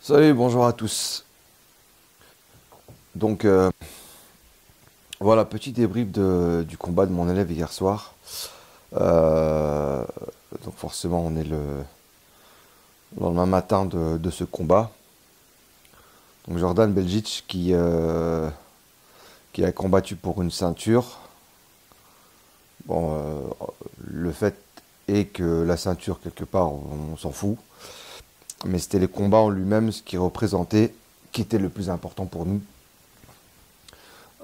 Salut, bonjour à tous. Donc voilà, petit débrief du combat de mon élève hier soir. Euh, donc forcément, on est le lendemain matin de ce combat. Donc Jordan Beljic qui a combattu pour une ceinture. Bon, le fait est que la ceinture, quelque part, on s'en fout. Mais c'était le combat en lui-même, ce qui représentait, qui était le plus important pour nous.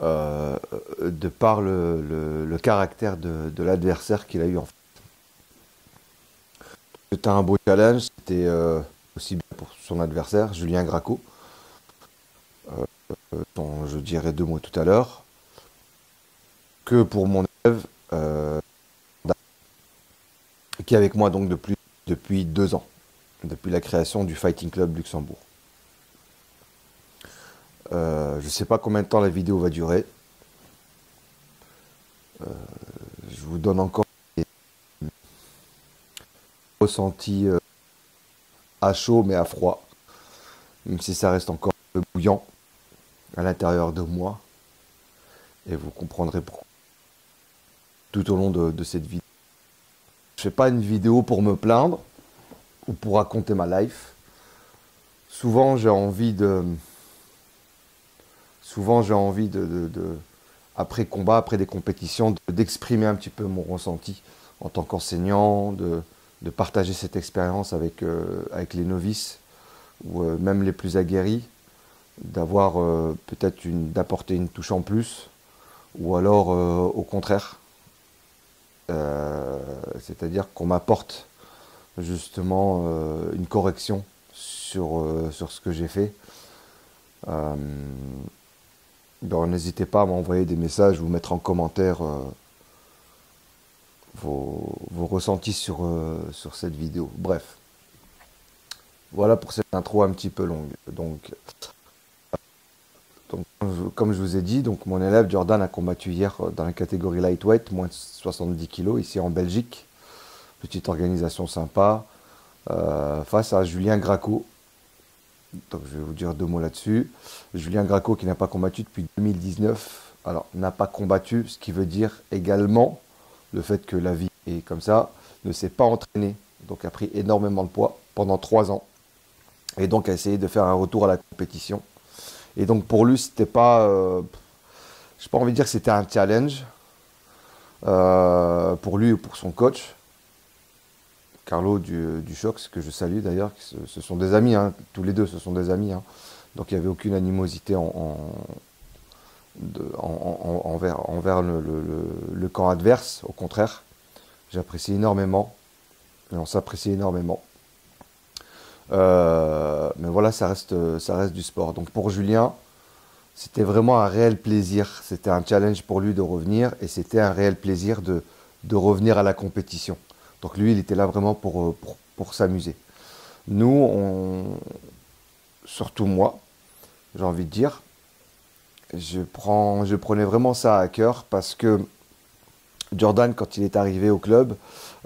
euh, de par le caractère de l'adversaire qu'il a eu en fait. C'était un beau challenge, c'était aussi bien pour son adversaire, Julien Gracco, dont je dirai deux mots tout à l'heure, que pour mon élève, qui est avec moi donc depuis 2 ans, depuis la création du Fighting Club Luxembourg. Je ne sais pas combien de temps la vidéo va durer. Je vous donne encore des ressentis à chaud mais à froid, même si ça reste encore un peu bouillant à l'intérieur de moi. Et vous comprendrez pourquoi tout au long de cette vidéo. Je fais pas une vidéo pour me plaindre ou pour raconter ma life. Souvent j'ai envie de. Souvent j'ai envie après combat, après des compétitions, d'exprimer un petit peu mon ressenti en tant qu'enseignant, de partager cette expérience avec les novices ou même les plus aguerris, d'avoir d'apporter une touche en plus, ou alors au contraire, c'est-à-dire qu'on m'apporte justement une correction sur ce que j'ai fait. Euh, donc n'hésitez pas à m'envoyer des messages ou mettre en commentaire vos ressentis sur cette vidéo. Bref, voilà pour cette intro un petit peu longue. Donc, comme je vous ai dit, donc mon élève Jordan a combattu hier dans la catégorie lightweight, moins de 70 kg, ici en Belgique. Petite organisation sympa, face à Julien Gracco. Donc je vais vous dire deux mots là-dessus. Julien Gracco qui n'a pas combattu depuis 2019. Alors, n'a pas combattu, ce qui veut dire également le fait que la vie est comme ça, ne s'est pas entraîné, donc a pris énormément de poids pendant 3 ans. Et donc a essayé de faire un retour à la compétition. Et donc pour lui, c'était pas, j'ai pas envie de dire que c'était un challenge pour lui ou pour son coach, Carlo du Chox, que je salue d'ailleurs. Ce sont des amis, hein, tous les deux, ce sont des amis. Hein. Donc il n'y avait aucune animosité envers le camp adverse. Au contraire, j'apprécie énormément et on s'apprécie énormément. Mais voilà, ça reste du sport. Donc pour Julien, c'était vraiment un réel plaisir. C'était un challenge pour lui de revenir et c'était un réel plaisir de revenir à la compétition. Donc lui, il était là vraiment pour s'amuser. Nous, surtout moi, j'ai envie de dire, je prenais vraiment ça à cœur parce que Jordan, quand il est arrivé au club,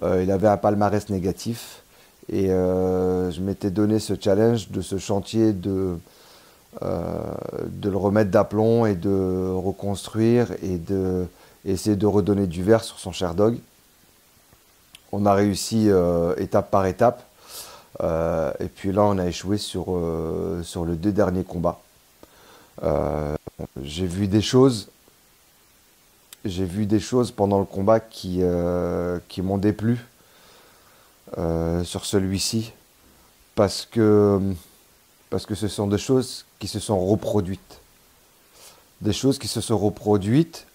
il avait un palmarès négatif. Et je m'étais donné ce challenge de ce chantier de le remettre d'aplomb et de reconstruire et de essayer de redonner du vert sur son Sherdog. On a réussi étape par étape. Et puis là, on a échoué sur les 2 derniers combats. Euh, j'ai vu des choses. J'ai vu des choses pendant le combat qui m'ont déplu sur celui-ci parce que, parce que ce sont des choses qui se sont reproduites. Des choses qui se sont reproduites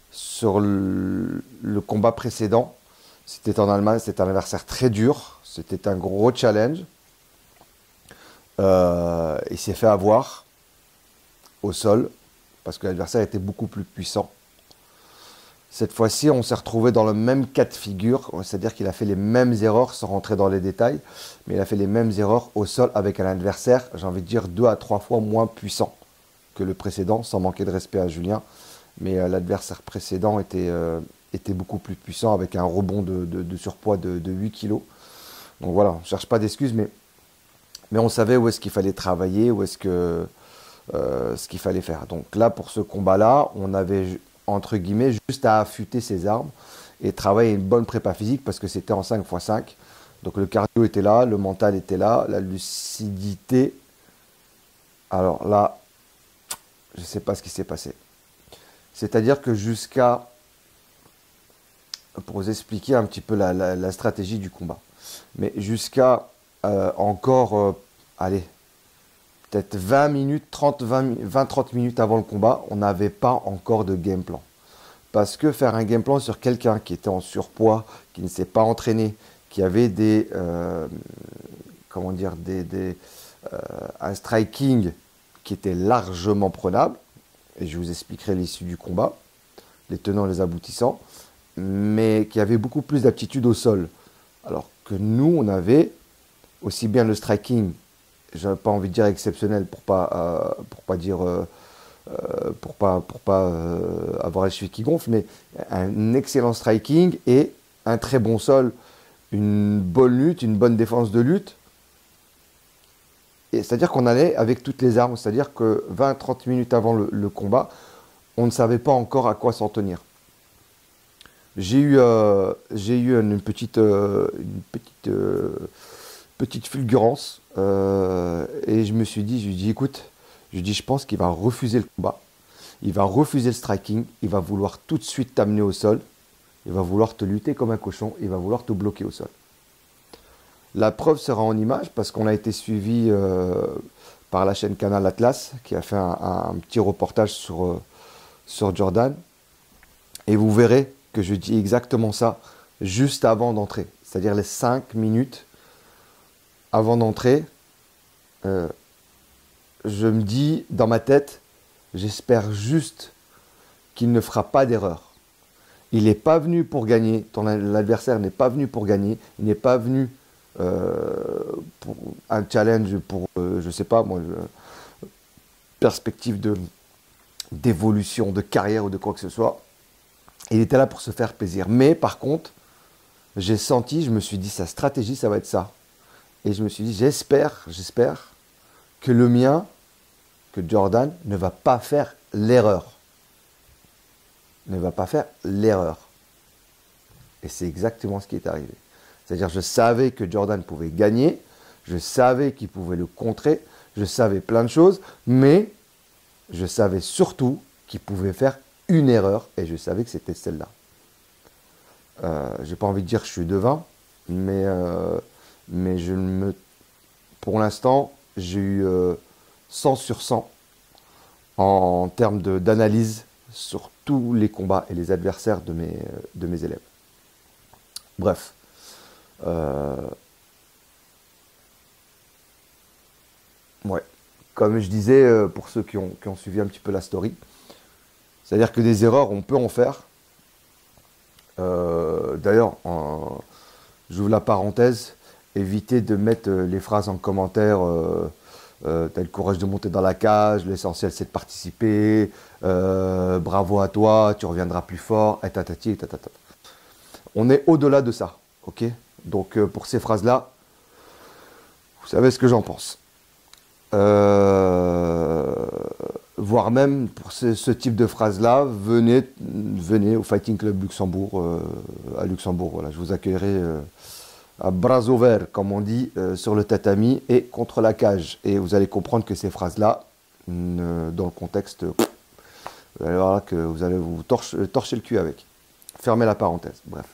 sur le combat précédent. C'était en Allemagne, c'était un adversaire très dur, c'était un gros challenge. Il s'est fait avoir au sol parce que l'adversaire était beaucoup plus puissant. Cette fois-ci, on s'est retrouvé dans le même cas de figure, c'est-à-dire qu'il a fait les mêmes erreurs, sans rentrer dans les détails, mais il a fait les mêmes erreurs au sol avec un adversaire, j'ai envie de dire 2 à 3 fois moins puissant que le précédent, sans manquer de respect à Julien. Mais l'adversaire précédent était beaucoup plus puissant avec un rebond de surpoids de 8 kilos. Donc voilà, on ne cherche pas d'excuses, mais Mais on savait où est-ce qu'il fallait travailler, où est-ce que ce qu'il fallait faire. Donc là, pour ce combat-là, on avait, entre guillemets, juste à affûter ses armes et travailler une bonne prépa physique parce que c'était en 5x5. Donc le cardio était là, le mental était là, la lucidité. Alors là, je ne sais pas ce qui s'est passé. C'est-à-dire que jusqu'à, pour vous expliquer un petit peu la stratégie du combat, mais jusqu'à encore, allez, peut-être 20 minutes, 30 minutes avant le combat, on n'avait pas encore de game plan. Parce que faire un game plan sur quelqu'un qui était en surpoids, qui ne s'est pas entraîné, qui avait comment dire, un striking qui était largement prenable, et je vous expliquerai l'issue du combat, les tenants et les aboutissants, mais qui avait beaucoup plus d'aptitude au sol. Alors que nous, on avait aussi bien le striking, je n'ai pas envie de dire exceptionnel pour pas dire pour pas avoir les chevilles qui gonflent, mais un excellent striking et un très bon sol, une bonne lutte, une bonne défense de lutte. Et c'est-à-dire qu'on allait avec toutes les armes, c'est-à-dire que 20-30 minutes avant le combat, on ne savait pas encore à quoi s'en tenir. J'ai eu une petite fulgurance et je me suis dit, écoute, je pense qu'il va refuser le combat, il va refuser le striking, il va vouloir tout de suite t'amener au sol, il va vouloir te lutter comme un cochon, il va vouloir te bloquer au sol. La preuve sera en image parce qu'on a été suivi par la chaîne Canal Atlas qui a fait un petit reportage sur Jordan et vous verrez que je dis exactement ça juste avant d'entrer, c'est-à-dire les 5 minutes avant d'entrer. Je me dis dans ma tête, j'espère juste qu'il ne fera pas d'erreur. Il n'est pas venu pour gagner, l'adversaire n'est pas venu pour gagner, il n'est pas venu pour un challenge, pour, je sais pas moi, perspective d'évolution, de carrière ou de quoi que ce soit. Il était là pour se faire plaisir. Mais par contre, j'ai senti, je me suis dit, sa stratégie, ça va être ça. Et je me suis dit, j'espère que le mien, que Jordan, ne va pas faire l'erreur. Ne va pas faire l'erreur. Et c'est exactement ce qui est arrivé. C'est-à-dire, je savais que Jordan pouvait gagner, je savais qu'il pouvait le contrer, je savais plein de choses, mais je savais surtout qu'il pouvait faire une erreur, et je savais que c'était celle-là. J'ai pas envie de dire que je suis devin, mais pour l'instant, j'ai eu 100 sur 100 en termes d'analyse sur tous les combats et les adversaires de mes élèves. Bref. Ouais. Comme je disais, pour ceux qui ont suivi un petit peu la story, c'est-à-dire que des erreurs, on peut en faire. D'ailleurs, j'ouvre la parenthèse, évitez de mettre les phrases en commentaire, t'as le courage de monter dans la cage, l'essentiel c'est de participer, bravo à toi, tu reviendras plus fort, et tatati, et tatata. On est au-delà de ça, ok? Donc pour ces phrases-là, vous savez ce que j'en pense. Voire même pour ce type de phrases-là, venez au Fighting Club Luxembourg, à Luxembourg. Voilà, je vous accueillerai à bras ouverts, comme on dit, sur le tatami et contre la cage. Et vous allez comprendre que ces phrases-là, dans le contexte, vous allez voir là que vous allez vous torcher le cul avec. Fermez la parenthèse, bref.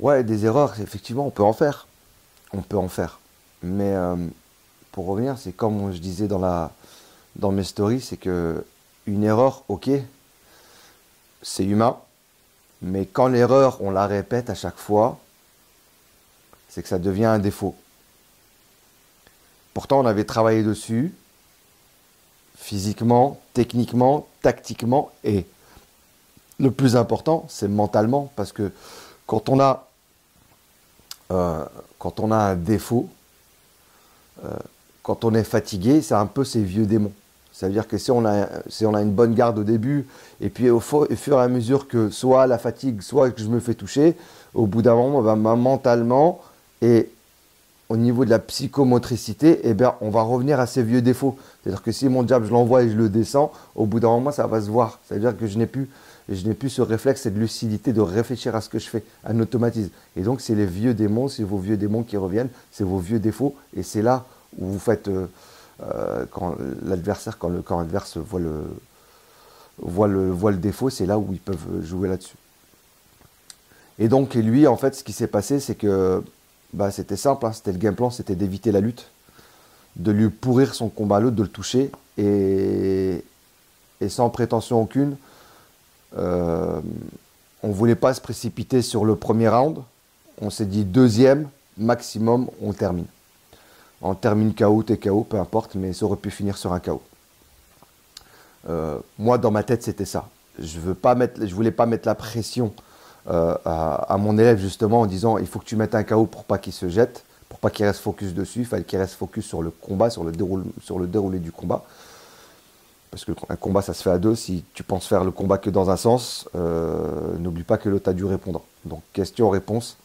Ouais, des erreurs, effectivement, on peut en faire. On peut en faire. Mais pour revenir, c'est comme je disais dans mes stories, c'est que une erreur, ok, c'est humain, mais quand l'erreur, on la répète à chaque fois, c'est que ça devient un défaut. Pourtant, on avait travaillé dessus, physiquement, techniquement, tactiquement, et le plus important, c'est mentalement, parce que quand on a un défaut, quand on est fatigué, c'est un peu ces vieux démons. Ça veut dire que si on a une bonne garde au début, et puis au fur et à mesure que soit la fatigue, soit que je me fais toucher, au bout d'un moment, ben, mentalement et au niveau de la psychomotricité, eh bien, on va revenir à ces vieux défauts. C'est-à-dire que si mon jab, je l'envoie et je le descends, au bout d'un moment, ça va se voir. Ça veut dire que je n'ai plus ce réflexe et de lucidité de réfléchir à ce que je fais, un automatisme. Et donc, c'est les vieux démons, c'est vos vieux démons qui reviennent, c'est vos vieux défauts. Et c'est là où vous faites, quand l'adversaire, quand le camp adverse voit le défaut, c'est là où ils peuvent jouer là-dessus. Et donc, lui, en fait, ce qui s'est passé, c'est que bah, c'était simple, hein, c'était le game plan, c'était d'éviter la lutte, de lui pourrir son combat à l'autre, de le toucher, et sans prétention aucune, on ne voulait pas se précipiter sur le premier round, on s'est dit deuxième, maximum, on termine. On termine KO, t'es KO, peu importe, mais ça aurait pu finir sur un KO. Moi, dans ma tête, c'était ça. Je voulais pas mettre la pression à mon élève justement en disant il faut que tu mettes un KO pour pas qu'il se jette, pour pas qu'il reste focus dessus, il fallait qu'il reste focus sur le combat, sur le déroulé du combat. Parce qu'un combat ça se fait à deux, si tu penses faire le combat que dans un sens, n'oublie pas que l'autre a dû répondre. Donc question-réponse,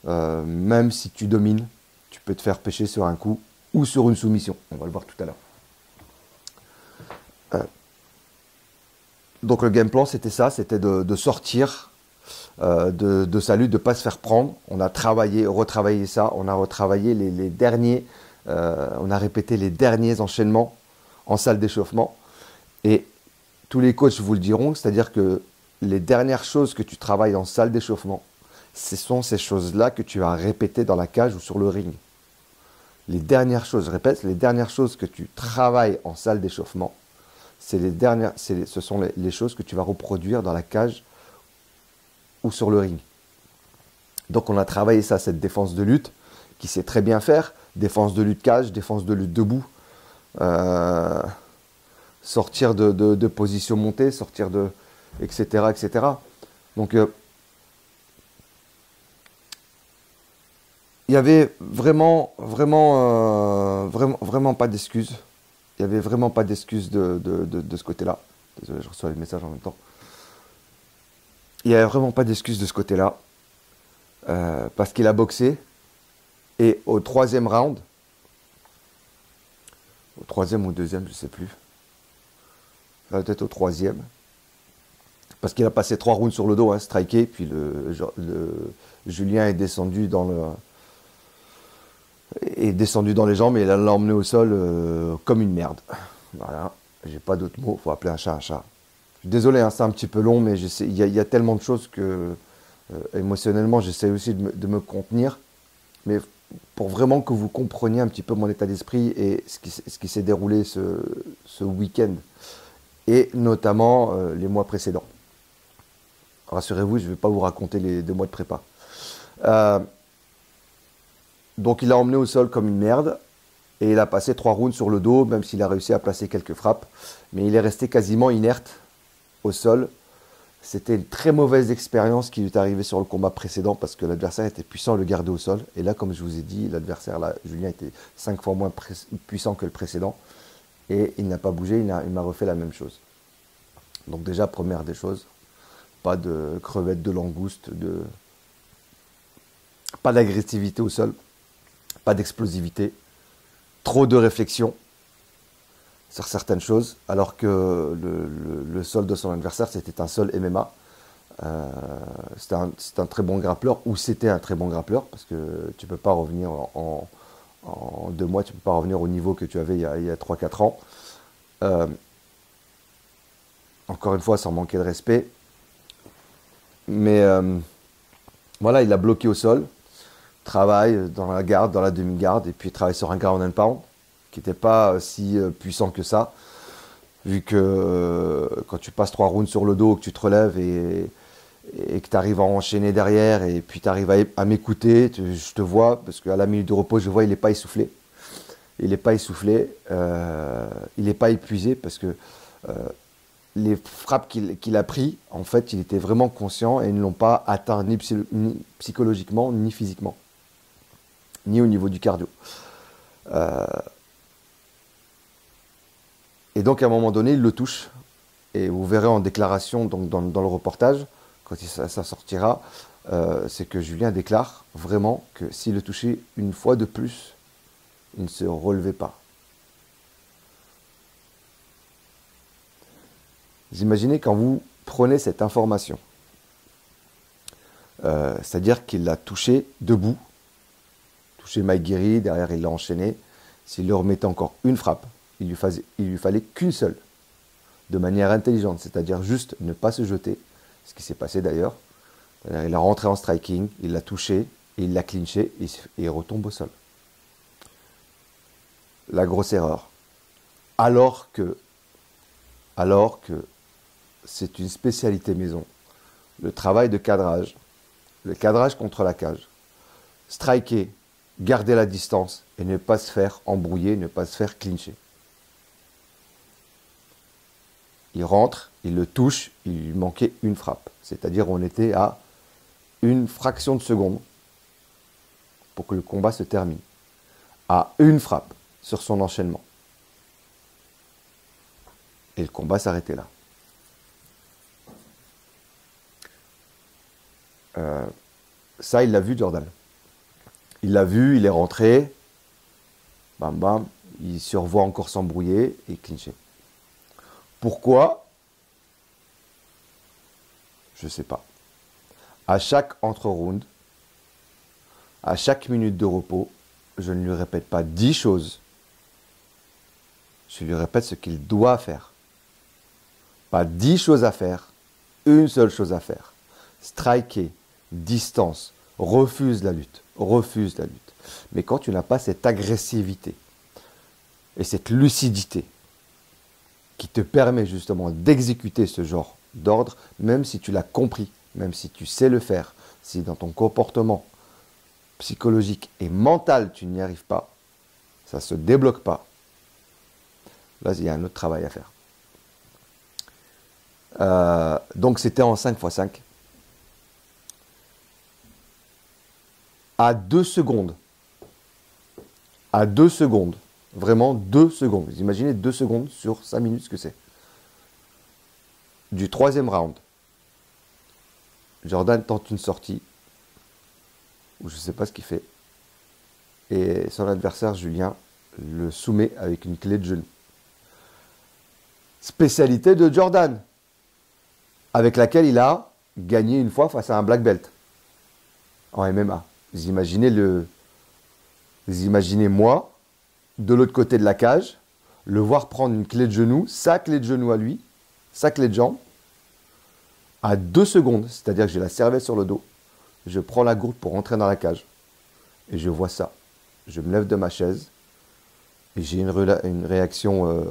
même si tu domines, tu peux te faire pêcher sur un coup ou sur une soumission, on va le voir tout à l'heure. Donc le game plan c'était ça, c'était de sortir de sa lutte, de ne pas se faire prendre. On a retravaillé ça, on a retravaillé les derniers, on a répété les derniers enchaînements en salle d'échauffement. Et tous les coachs vous le diront, c'est-à-dire que les dernières choses que tu travailles en salle d'échauffement, ce sont ces choses-là que tu vas répéter dans la cage ou sur le ring. Les dernières choses, je répète, les dernières choses que tu travailles en salle d'échauffement, ce sont les choses que tu vas reproduire dans la cage ou sur le ring. Donc on a travaillé ça, cette défense de lutte, qui sait très bien faire, défense de lutte cage, défense de lutte debout, sortir de position montée, sortir de... etc. etc. Donc il y avait vraiment pas d'excuses. Il n'y avait vraiment pas d'excuses de ce côté-là. Désolé, je reçois les messages en même temps. Il n'y avait vraiment pas d'excuses de ce côté-là. Parce qu'il a boxé. Et au troisième round, au troisième ou au deuxième, je ne sais plus. Peut-être au troisième. Parce qu'il a passé 3 rounds sur le dos, hein, striké. Puis Julien est descendu dans les jambes et il l'a emmené au sol comme une merde. Voilà, j'ai pas d'autres mots, faut appeler un chat un chat. Désolé, hein, c'est un petit peu long, mais il y a tellement de choses que émotionnellement, j'essaie aussi de me contenir. Mais pour vraiment que vous compreniez un petit peu mon état d'esprit et ce qui s'est déroulé ce week-end, et notamment les mois précédents. Rassurez-vous, je ne vais pas vous raconter les 2 mois de prépa. Donc il l'a emmené au sol comme une merde. Et il a passé 3 rounds sur le dos, même s'il a réussi à placer quelques frappes. Mais il est resté quasiment inerte au sol. C'était une très mauvaise expérience qui lui est arrivée sur le combat précédent parce que l'adversaire était puissant à le garder au sol. Et là, comme je vous ai dit, l'adversaire, là, Julien, était 5 fois moins puissant que le précédent. Et il n'a pas bougé, il m'a refait la même chose. Donc déjà, première des choses, pas de crevettes de langouste, pas d'agressivité au sol, pas d'explosivité. Trop de réflexion sur certaines choses, alors que le sol de son adversaire, c'était un sol MMA. C'était un très bon grappleur, ou c'était un très bon grappleur, parce que tu ne peux pas revenir en 2 mois, tu ne peux pas revenir au niveau que tu avais il y a 3-4 ans. Encore une fois, sans manquer de respect. Mais voilà, il a bloqué au sol. Travaille dans la garde, dans la demi-garde, et puis travaille sur un ground and pound, qui n'était pas si puissant que ça, vu que quand tu passes 3 rounds sur le dos, que tu te relèves et que tu arrives à enchaîner derrière, et puis tu arrives à m'écouter, je te vois, parce qu'à la minute de repos, je vois, il n'est pas essoufflé. Il n'est pas essoufflé, il n'est pas épuisé, parce que les frappes qu'il a pris, en fait, il était vraiment conscient, et ils ne l'ont pas atteint ni psychologiquement, ni physiquement, ni au niveau du cardio. Et donc, à un moment donné, il le touche. Et vous verrez en déclaration, donc dans le reportage, quand ça sortira, c'est que Julien déclare vraiment que s'il le touchait une fois de plus, il ne se relevait pas. Vous imaginez quand vous prenez cette information, c'est-à-dire qu'il l'a touché debout, touché Mike Guéry, derrière il l'a enchaîné. S'il lui remettait encore une frappe, il lui fallait qu'une seule, de manière intelligente, c'est-à-dire juste ne pas se jeter, ce qui s'est passé d'ailleurs. Il a rentré en striking, il l'a touché, et il l'a clinché, et il retombe au sol. La grosse erreur. Alors que c'est une spécialité maison, le travail de cadrage, le cadrage contre la cage, striker, garder la distance et ne pas se faire embrouiller, ne pas se faire clincher. Il rentre, il le touche, il lui manquait une frappe. C'est-à-dire on était à une fraction de seconde pour que le combat se termine. À une frappe sur son enchaînement. Et le combat s'arrêtait là. Ça, il l'a vu, Jordan. Il l'a vu, il est rentré. Bam, bam. Il se revoit encore s'embrouiller et clincher. Pourquoi? Je ne sais pas. À chaque entre-round, à chaque minute de repos, je ne lui répète pas 10 choses. Je lui répète ce qu'il doit faire. Pas 10 choses à faire, une seule chose à faire. Striker, distance, refuse la lutte. Mais quand tu n'as pas cette agressivité et cette lucidité qui te permet justement d'exécuter ce genre d'ordre, même si tu l'as compris, même si tu sais le faire, si dans ton comportement psychologique et mental tu n'y arrives pas, ça ne se débloque pas, là il y a un autre travail à faire. Donc c'était en 5x5. À 2 secondes, vraiment 2 secondes, vous imaginez 2 secondes sur 5 minutes ce que c'est. Du 3e round, Jordan tente une sortie, ou je ne sais pas ce qu'il fait, et son adversaire Julien le soumet avec une clé de genou. Spécialité de Jordan, avec laquelle il a gagné une fois face à un black belt en MMA. Vous imaginez moi, de l'autre côté de la cage, le voir prendre une clé de genou, sa clé de genou à lui, sa clé de jambe, à 2 secondes, c'est-à-dire que j'ai la cervelle sur le dos, je prends la gourde pour rentrer dans la cage. Et je vois ça. Je me lève de ma chaise, et j'ai une réaction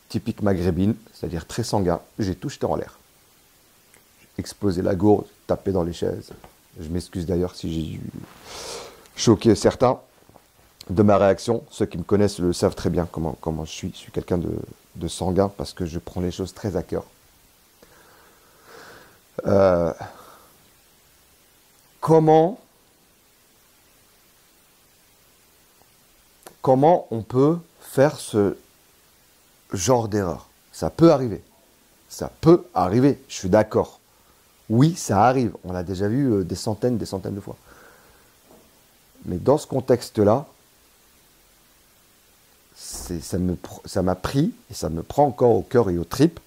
typique maghrébine, c'est-à-dire très sanguin. J'ai tout jeté en l'air. J'ai explosé la gourde, tapé dans les chaises. Je m'excuse d'ailleurs si j'ai dû choquer certains de ma réaction. Ceux qui me connaissent le savent très bien comment je suis. Je suis quelqu'un de sanguin parce que je prends les choses très à cœur. Comment on peut faire ce genre d'erreur? Ça peut arriver. Ça peut arriver, je suis d'accord. Oui, ça arrive. On l'a déjà vu des centaines de fois. Mais dans ce contexte-là, ça m'a pris, et ça me prend encore au cœur et aux tripes,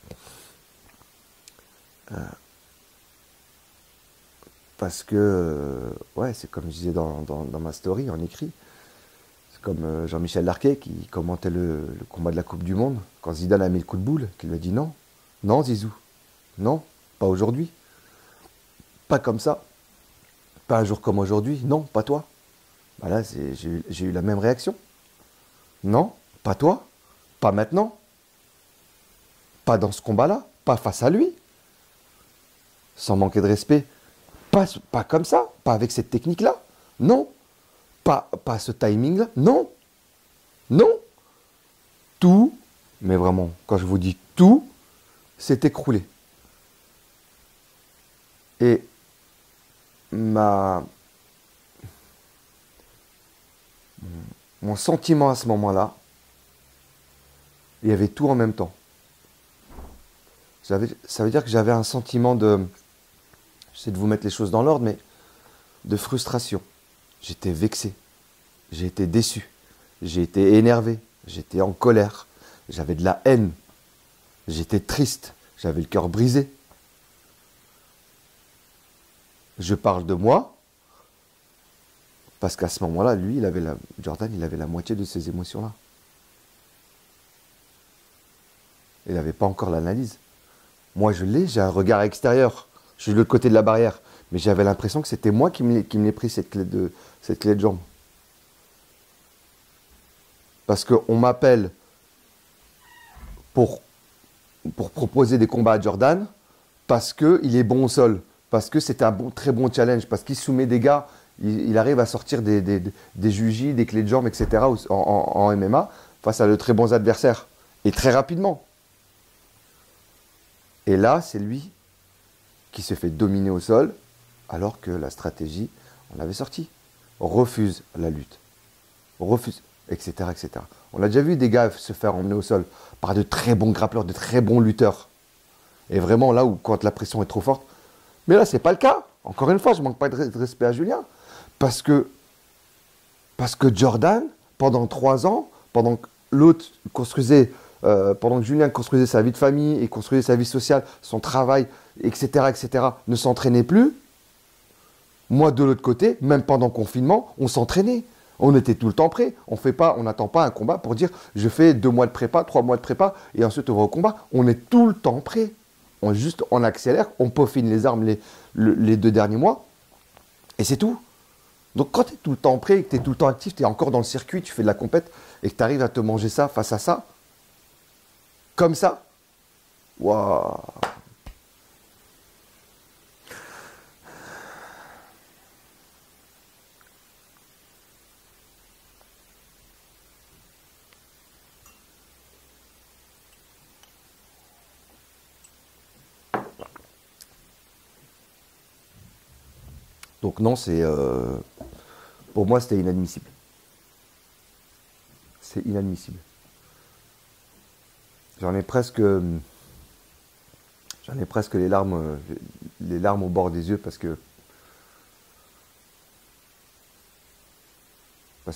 parce que, ouais, c'est comme je disais dans ma story, en écrit, c'est comme Jean-Michel Larquet qui commentait le combat de la Coupe du Monde, quand Zidane a mis le coup de boule, qui lui a dit non, non Zizou, non, pas aujourd'hui, pas comme ça, pas un jour comme aujourd'hui, non, pas toi. Bah là, j'ai eu la même réaction. Non, pas toi, pas maintenant, pas dans ce combat-là, pas face à lui, sans manquer de respect, pas comme ça, pas avec cette technique-là, non, pas ce timing-là, non, non, tout, mais vraiment, quand je vous dis tout, s'est écroulé. Et mon sentiment à ce moment-là, il y avait tout en même temps. Ça veut dire que j'avais un sentiment de, j'essaie de vous mettre les choses dans l'ordre, mais de frustration. J'étais vexé, j'ai été déçu, j'ai été énervé, j'étais en colère, j'avais de la haine, j'étais triste, j'avais le cœur brisé. Je parle de moi, parce qu'à ce moment-là, lui, Jordan, il avait la moitié de ces émotions-là. Il n'avait pas encore l'analyse. Moi, je l'ai, j'ai un regard extérieur. Je suis de l'autre côté de la barrière. Mais j'avais l'impression que c'était moi qui me l'ai pris, cette clé de jambe. Parce qu'on m'appelle pour proposer des combats à Jordan, parce qu'il est bon au sol, parce que c'est un très bon challenge, parce qu'il soumet des gars, il arrive à sortir des jujis, des clés de jambes, etc. en MMA, face à de très bons adversaires. Et très rapidement. Et là, c'est lui qui se fait dominer au sol, alors que la stratégie, on l'avait sortie. Refuse la lutte. Refuse, etc., etc. On a déjà vu des gars se faire emmener au sol par de très bons grappleurs, de très bons lutteurs. Et vraiment, là où, quand la pression est trop forte. Mais là, ce n'est pas le cas. Encore une fois, je ne manque pas de respect à Julien. Parce que Jordan, pendant 3 ans, pendant que l'autre construisait, pendant que Julien construisait sa vie de famille et construisait sa vie sociale, son travail, etc., ne s'entraînait plus. Moi, de l'autre côté, même pendant le confinement, on s'entraînait. On était tout le temps prêt. On n'attend pas un combat pour dire je fais 2 mois de prépa, 3 mois de prépa et ensuite on va au combat. On est tout le temps prêt. On accélère, on peaufine les armes les 2 derniers mois et c'est tout. Donc quand tu es tout le temps prêt, que tu es tout le temps actif, tu es encore dans le circuit, tu fais de la compète et que tu arrives à te manger ça face à ça, comme ça, waouh. Donc non, pour moi, c'était inadmissible. C'est inadmissible. J'en ai presque les larmes au bord des yeux parce qu'il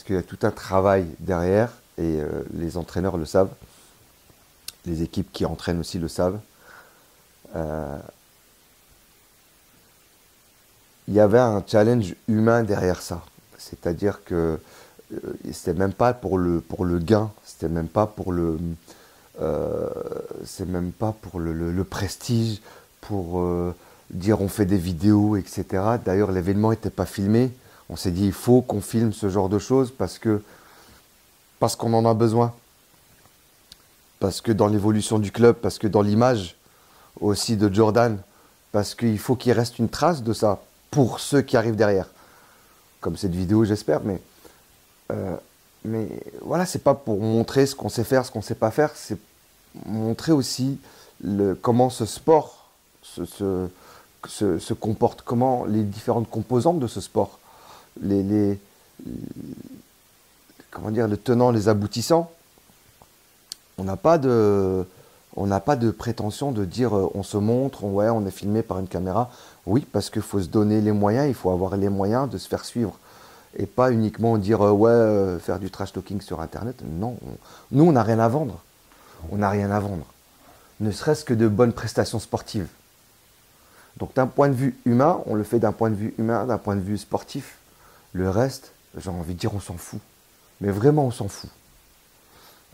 y a tout un travail derrière et les entraîneurs le savent. Les équipes qui entraînent aussi le savent. Il y avait un challenge humain derrière ça. C'est-à-dire que c'était même pas pour le gain, c'était même pas pour le prestige, pour dire on fait des vidéos, etc. D'ailleurs, l'événement n'était pas filmé. On s'est dit il faut qu'on filme ce genre de choses parce qu'on en a besoin. Parce que dans l'évolution du club, parce que dans l'image aussi de Jordan, parce qu'il faut qu'il reste une trace de ça pour ceux qui arrivent derrière. Comme cette vidéo, j'espère, mais voilà, c'est pas pour montrer ce qu'on sait faire, ce qu'on sait pas faire, c'est montrer aussi comment ce sport se comporte, comment les différentes composantes de ce sport, comment dire, les tenants, les aboutissants. On n'a pas de prétention de dire on se montre, ouais, on est filmé par une caméra. Oui, parce qu'il faut se donner les moyens, il faut avoir les moyens de se faire suivre. Et pas uniquement dire faire du trash talking sur Internet. Non, nous, on n'a rien à vendre. On n'a rien à vendre. Ne serait-ce que de bonnes prestations sportives. Donc d'un point de vue humain, on le fait d'un point de vue humain, d'un point de vue sportif. Le reste, j'ai envie de dire, on s'en fout. Mais vraiment, on s'en fout.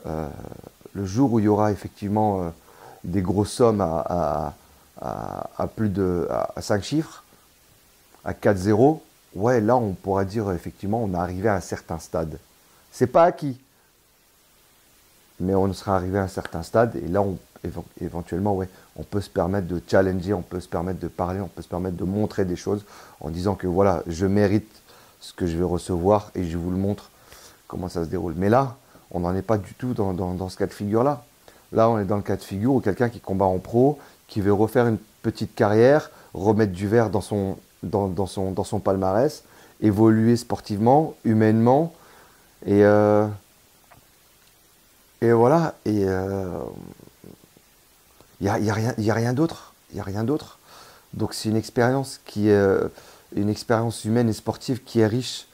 Le jour où il y aura effectivement des grosses sommes à 5 chiffres, à 4-0, ouais, là on pourra dire effectivement on est arrivé à un certain stade. C'est pas acquis, mais on sera arrivé à un certain stade et là éventuellement ouais, on peut se permettre de challenger, on peut se permettre de parler, on peut se permettre de montrer des choses en disant que voilà, je mérite ce que je vais recevoir et je vous le montre comment ça se déroule. Mais là, on n'en est pas du tout dans ce cas de figure-là. Là, on est dans le cas de figure où quelqu'un qui combat en pro, qui veut refaire une petite carrière, remettre du vert dans son palmarès, évoluer sportivement, humainement, et Et voilà, et il n'y a, y a rien d'autre. Il n'y a rien d'autre. Donc c'est une expérience qui est une expérience humaine et sportive qui est riche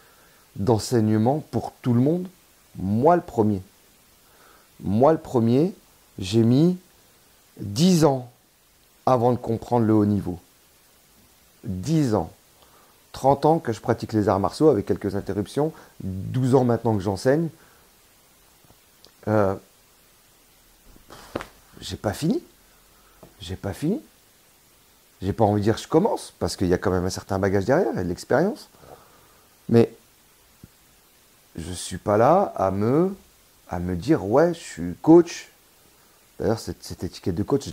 d'enseignement pour tout le monde. Moi le premier. Moi le premier, j'ai mis 10 ans avant de comprendre le haut niveau. 10 ans. 30 ans que je pratique les arts martiaux avec quelques interruptions. 12 ans maintenant que j'enseigne. Euh, j'ai pas fini. J'ai pas fini. J'ai pas envie de dire je commence, parce qu'il y a quand même un certain bagage derrière et de l'expérience. Mais je suis pas là à me dire ouais, je suis coach. D'ailleurs, cette étiquette de coach,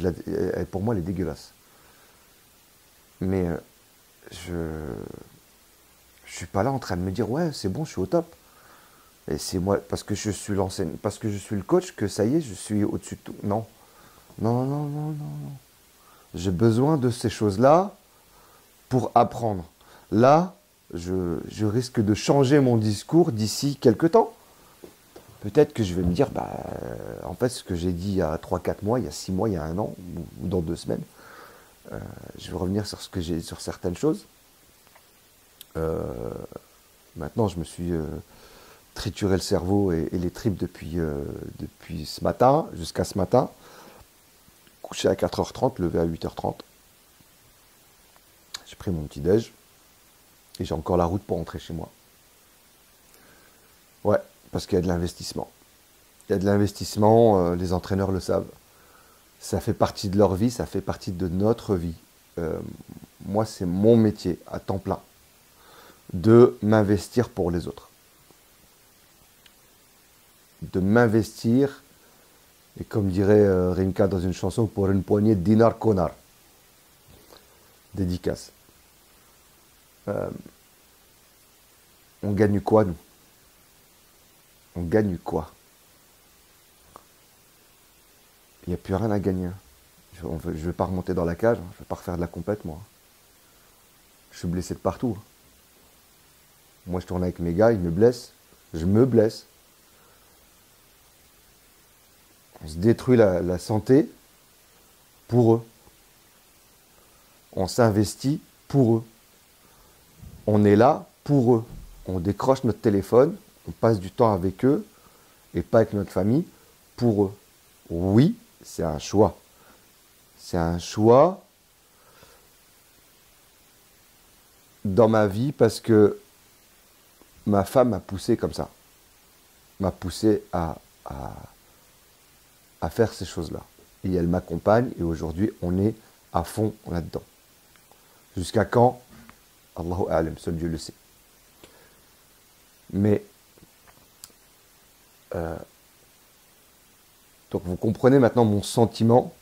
pour moi, elle est dégueulasse. Mais je suis pas là en train de me dire ouais, c'est bon, je suis au top. Et c'est moi, parce que je suis l'enseignant, parce que je suis le coach, que ça y est, je suis au-dessus de tout. Non. Non, non, non, non, non. J'ai besoin de ces choses-là pour apprendre. Là, je risque de changer mon discours d'ici quelques temps. Peut-être que je vais me dire, bah, en fait, ce que j'ai dit il y a 3-4 mois, il y a 6 mois, il y a un an, ou dans 2 semaines, je vais revenir sur, sur certaines choses. Euh, Maintenant, je me suis trituré le cerveau et les tripes depuis ce matin, jusqu'à ce matin. Couché à 4h30, levé à 8h30. J'ai pris mon petit déj et j'ai encore la route pour rentrer chez moi. Ouais, parce qu'il y a de l'investissement. Il y a de l'investissement, les entraîneurs le savent. Ça fait partie de leur vie, ça fait partie de notre vie. Moi, c'est mon métier à temps plein de m'investir pour les autres. De m'investir, et comme dirait Rimka dans une chanson, pour une poignée de dinars connard. Dédicace. On gagne quoi, nous? On gagne quoi? Il n'y a plus rien à gagner. Je ne vais pas remonter dans la cage, je ne vais pas refaire de la compète, moi. Je suis blessé de partout. Moi, je tourne avec mes gars, ils me blessent. Je me blesse. On se détruit la santé pour eux. On s'investit pour eux. On est là pour eux. On décroche notre téléphone, on passe du temps avec eux et pas avec notre famille pour eux. Oui, c'est un choix. C'est un choix dans ma vie parce que ma femme m'a poussé comme ça. M'a poussé à faire ces choses-là. Et elle m'accompagne et aujourd'hui on est à fond là-dedans. Jusqu'à quand? Allahu a'lam, seul Dieu le sait. Mais donc vous comprenez maintenant mon sentiment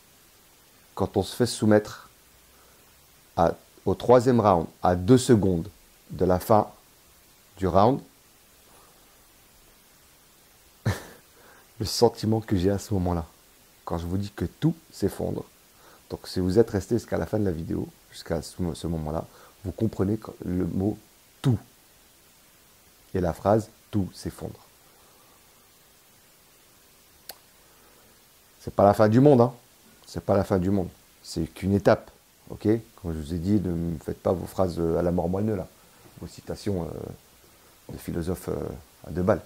quand on se fait soumettre au 3e round, à 2 secondes de la fin du round, le sentiment que j'ai à ce moment-là, quand je vous dis que tout s'effondre. Donc si vous êtes resté jusqu'à la fin de la vidéo, jusqu'à ce moment-là, vous comprenez le mot tout et la phrase tout s'effondre. C'est pas la fin du monde, hein. C'est pas la fin du monde. C'est qu'une étape, ok? Comme je vous ai dit, ne me faites pas vos phrases à la mort moelleux là, vos citations de philosophes à 2 balles.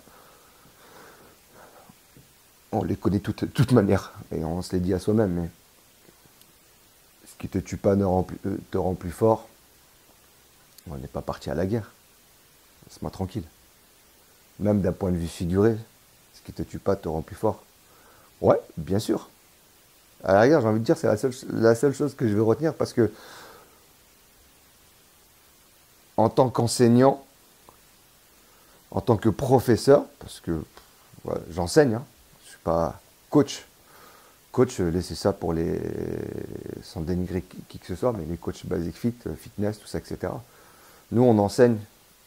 On les connaît de toute manière et on se les dit à soi-même. Mais ce qui te tue pas te rend plus fort. On n'est pas parti à la guerre. Laisse-moi tranquille. Même d'un point de vue figuré, ce qui te tue pas te rend plus fort. Ouais, bien sûr. À la rigueur, j'ai envie de dire, c'est la seule chose que je vais retenir parce que, en tant qu'enseignant, en tant que professeur, parce que ouais, j'enseigne, hein, je ne suis pas coach. Coach, laissez ça pour les. Sans dénigrer qui que ce soit, mais les coachs basic fit, fitness, tout ça, etc. Nous, on enseigne,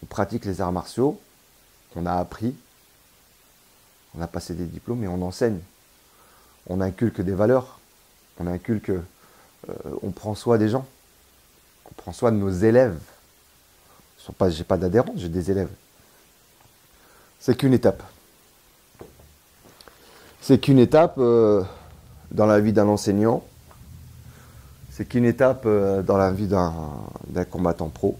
on pratique les arts martiaux, on a appris, on a passé des diplômes et on enseigne. On inculque des valeurs, on inculque, on prend soin des gens, on prend soin de nos élèves. J'ai pas d'adhérents, j'ai des élèves. C'est qu'une étape. C'est qu'une étape dans la vie d'un enseignant, c'est qu'une étape dans la vie d'un combattant pro.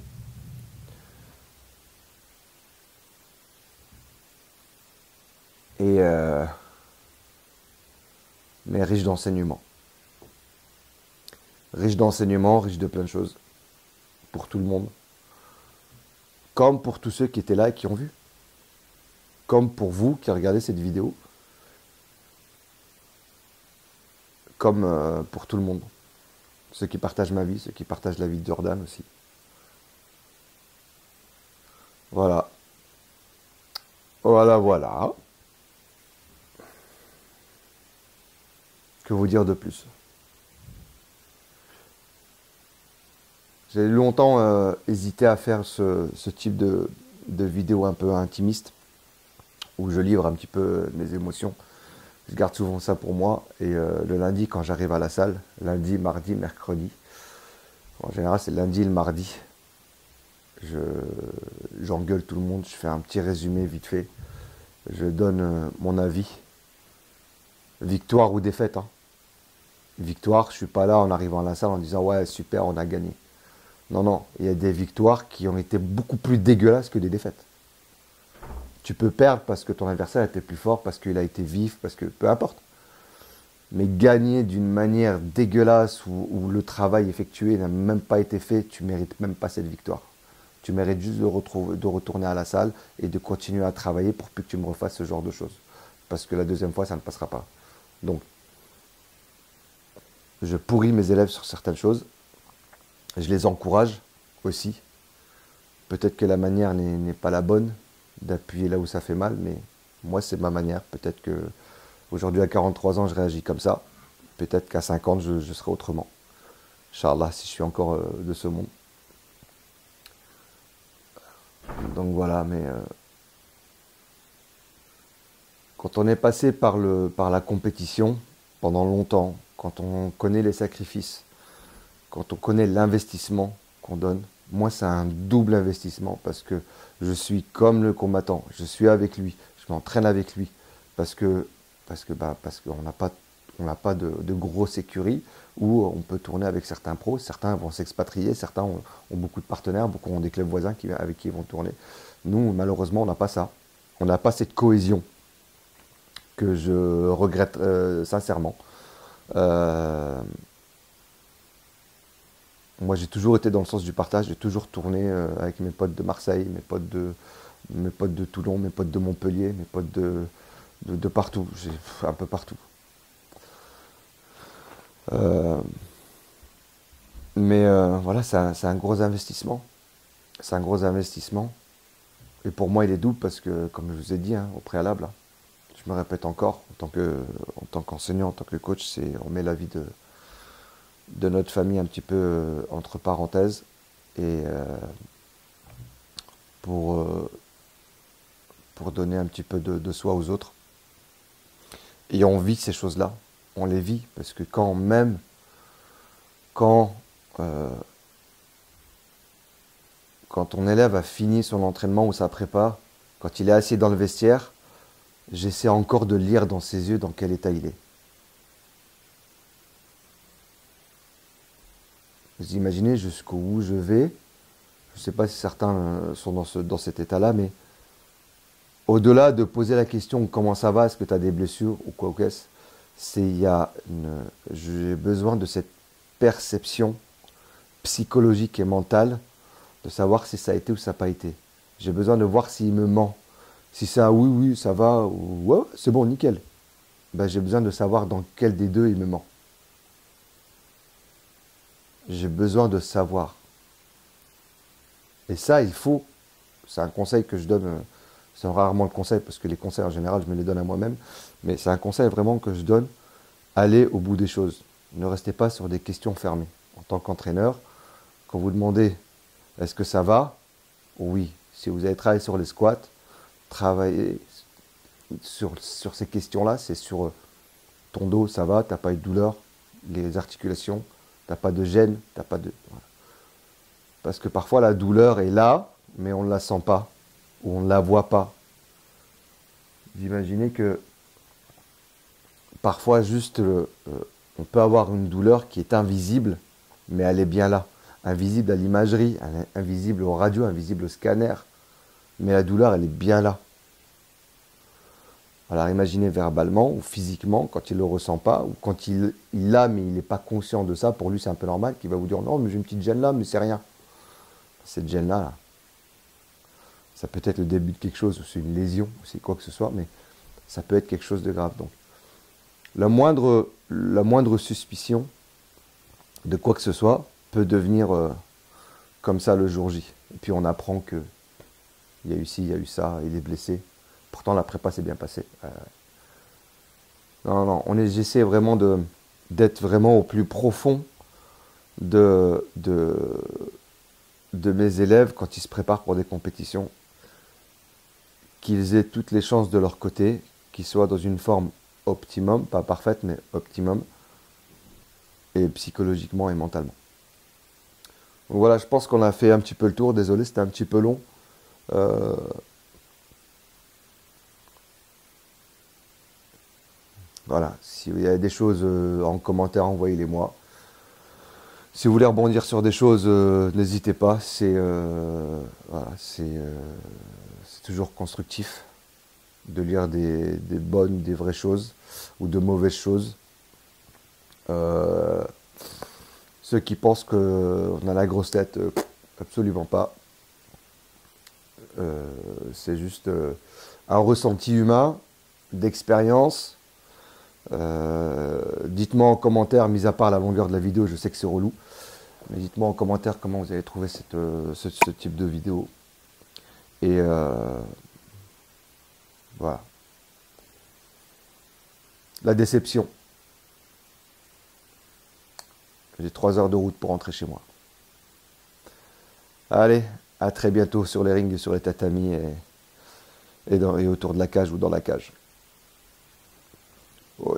Et mais riche d'enseignements. Riche d'enseignements, riche de plein de choses. Pour tout le monde. Comme pour tous ceux qui étaient là et qui ont vu. Comme pour vous qui regardez cette vidéo. Comme pour tout le monde. Ceux qui partagent ma vie, ceux qui partagent la vie de Jordan aussi. Voilà. Voilà, voilà. Que vous dire de plus? J'ai longtemps hésité à faire ce type de vidéo un peu intimiste, où je livre un petit peu mes émotions. Je garde souvent ça pour moi. Et le lundi, quand j'arrive à la salle, lundi, mardi, mercredi, en général c'est le lundi et le mardi, j'engueule tout le monde, je fais un petit résumé vite fait. Je donne mon avis. Victoire ou défaite, hein. Victoire, je suis pas là en arrivant à la salle en disant ouais super on a gagné. Non, non, il y a des victoires qui ont été beaucoup plus dégueulasses que des défaites. Tu peux perdre parce que ton adversaire était plus fort, parce qu'il a été vif, parce que peu importe. Mais gagner d'une manière dégueulasse où le travail effectué n'a même pas été fait, tu mérites même pas cette victoire. Tu mérites juste de retourner à la salle et de continuer à travailler pour plus que tu me refasses ce genre de choses. Parce que la deuxième fois, ça ne passera pas. Donc, je pourris mes élèves sur certaines choses. Je les encourage aussi. Peut-être que la manière n'est pas la bonne d'appuyer là où ça fait mal, mais moi, c'est ma manière. Peut-être que aujourd'hui, à 43 ans, je réagis comme ça. Peut-être qu'à 50, je serai autrement. Inch'Allah, si je suis encore de ce monde. Donc voilà, mais quand on est passé par la compétition pendant longtemps, quand on connaît les sacrifices, quand on connaît l'investissement qu'on donne, moi c'est un double investissement parce que je suis comme le combattant, je suis avec lui, je m'entraîne avec lui parce qu'on n'a pas de grosse écurie où on peut tourner avec certains pros, certains vont s'expatrier, certains ont beaucoup de partenaires, beaucoup ont des clubs voisins avec qui ils vont tourner. Nous malheureusement on n'a pas ça, on n'a pas cette cohésion que je regrette sincèrement. Moi, j'ai toujours été dans le sens du partage. J'ai toujours tourné avec mes potes de Marseille, mes potes de Toulon, mes potes de Montpellier, mes potes de partout. Un peu partout. Voilà, c'est un gros investissement. C'est un gros investissement. Et pour moi, il est double parce que, comme je vous ai dit hein, au préalable, hein, je me répète encore, en tant qu'enseignant, en tant que coach, on met la vie de notre famille un petit peu entre parenthèses et pour donner un petit peu de soi aux autres. Et on vit ces choses-là, on les vit parce que quand ton élève a fini son entraînement ou sa prépa, quand il est assis dans le vestiaire, j'essaie encore de lire dans ses yeux dans quel état il est. Vous imaginez jusqu'où je vais. Je ne sais pas si certains sont dans cet état-là, mais au-delà de poser la question comment ça va, est-ce que tu as des blessures ou quoi qu'est-ce, j'ai besoin de cette perception psychologique et mentale de savoir si ça a été ou ça n'a pas été. J'ai besoin de voir s'il me ment. Si c'est un oui, oui, ça va, ou ouais, c'est bon, nickel. Ben, j'ai besoin de savoir dans quel des deux il me ment. J'ai besoin de savoir. Et ça, c'est un conseil que je donne, c'est rarement le conseil, parce que les conseils en général, je me les donne à moi-même, mais c'est un conseil vraiment que je donne, allez au bout des choses. Ne restez pas sur des questions fermées. En tant qu'entraîneur, quand vous demandez est-ce que ça va? Oui. Si vous avez travaillé sur les squats, travailler sur ces questions-là, c'est sur ton dos, ça va, tu n'as pas eu de douleur, les articulations, tu n'as pas de gêne, t'as pas de... Voilà. Parce que parfois la douleur est là, mais on ne la sent pas, ou on ne la voit pas. Vous imaginez que parfois juste, on peut avoir une douleur qui est invisible, mais elle est bien là. Invisible à l'imagerie, invisible aux radios, invisible au scanner. Mais la douleur, elle est bien là. Alors imaginez verbalement ou physiquement, quand il ne le ressent pas, ou quand il l'a, mais il n'est pas conscient de ça, pour lui c'est un peu normal, qu'il va vous dire non, mais j'ai une petite gêne là, mais c'est rien. Cette gêne-là, là, ça peut être le début de quelque chose, ou c'est une lésion, ou c'est quoi que ce soit, mais ça peut être quelque chose de grave. Donc la moindre suspicion de quoi que ce soit peut devenir comme ça le jour J. Et puis on apprend que il y a eu ci, il y a eu ça, il est blessé. Pourtant la prépa s'est bien passée. Non, j'essaie vraiment d'être vraiment au plus profond de mes élèves quand ils se préparent pour des compétitions, qu'ils aient toutes les chances de leur côté, qu'ils soient dans une forme optimum, pas parfaite, mais optimum, et psychologiquement et mentalement. Donc voilà, je pense qu'on a fait un petit peu le tour, désolé, c'était un petit peu long. Voilà, s'il y a des choses en commentaire, envoyez-les moi. Si vous voulez rebondir sur des choses, n'hésitez pas, voilà, c'est toujours constructif de lire des bonnes, des vraies choses, ou de mauvaises choses. Ceux qui pensent qu'on a la grosse tête, absolument pas. C'est juste un ressenti humain, d'expérience. Dites-moi en commentaire, mis à part la longueur de la vidéo, je sais que c'est relou, mais dites-moi en commentaire comment vous avez trouvé ce type de vidéo. Et voilà. La déception. J'ai 3 heures de route pour rentrer chez moi. Allez, à très bientôt sur les rings et sur les tatamis et autour de la cage ou dans la cage. Oh,